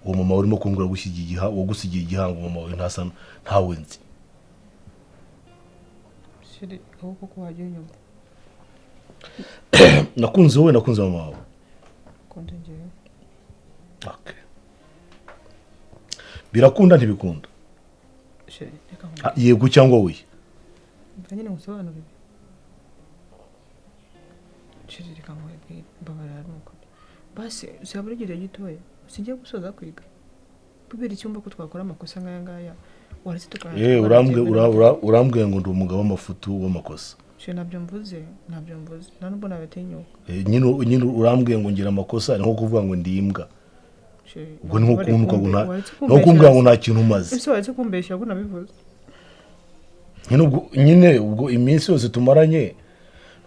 uwo mama urimo kumbwira gusigiye igihango mama wawe ntasa ntawe nzi shiri aho koko waje nyuma nakunze wowe nakunze mama wawe konde ngewe okay birakunda ntibikunda shiri reka yego cyangwa we nyine musobanurire shiri reka nkubwire mbabarira nuko basi usabura igihe gitoya singiye gusoza kwiga kubera icyumba ko twakora amakosa nkaya ngaya waretse tukana urambwiye ngo ndi umugabo w'amafutu w'amakosa shiri nabyo mvuze nubwo nabetinyuka nyine urambwiye ngo ngira amakosa nko kuvuga ngo ndi imbwa ubwo ni nko kumbwira ngo nta kintu umaze ese waretse kumbeshya ko nabivuze nyine ubwo iminsi yose tumaranye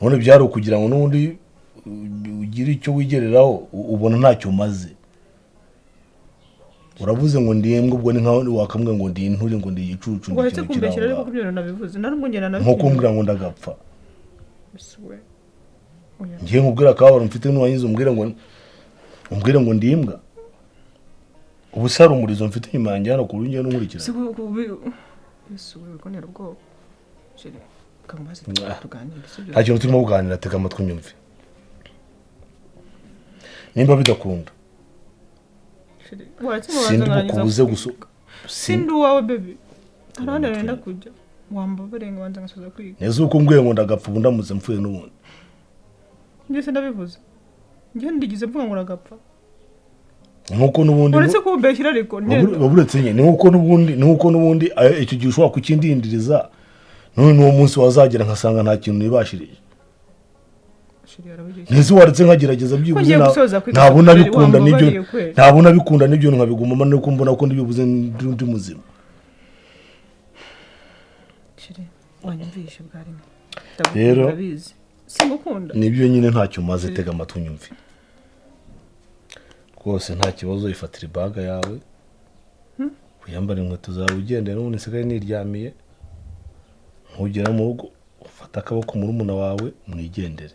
none byari ukugira ngo n'undi ugire icyo wigereraho ubona ntacyo umaze uravuze ngo ndi imbwa ubwo ni nkaho wakamwe ngo ndi inturi ngo ndi igicucu waretse kumbeshya ariko kubyo nabivuze nubwo ngena nko kumbwira ngo ndagapfa biswe ngiye nkubwira ko abantu mfite n'uwanyize umbwire ngo ndi imbwa ubu sari umurizo mfite inyuma yanjye hano ku runge n'umurikira biswe ko nerubwo shiri kambaze tuganira nta kintu turimo kuganira tega amatwi nyumve nimba bidakunda sindi bukubuze gusuka sindi uwawe baby arana renda kujya wamba barenga banza ngasoza kwiga neza uko mbwiye ngo ndagapfa ubu ndamutse mpfuye n'ubundi njye ndabivuze njye ndigize mvuga ngo ndagapfa nuko nubundi uretse kubeshyira ariko baburetse nye nuko nubundi icyo gihe ushobora kukindindiriza none n'uwo munsi wazagera nkasanga nta kintu nibashirije nese waretse nkagerageza byibuze ntabona bikunda n'ibyo nkabigumama nuko mbona ko ndibibuze ndi muzima wanyumvishe bwarimo rero simukunda nibyo nyine ntacyo maze tega amatwi nyumve rwose nta kibazo ifatira ibaga yawe uyambara inkweto zawe ugende n'ubundi nsigaye niryamiye ntugera mu rugo ufata akaboko murumuna wawe mwigendere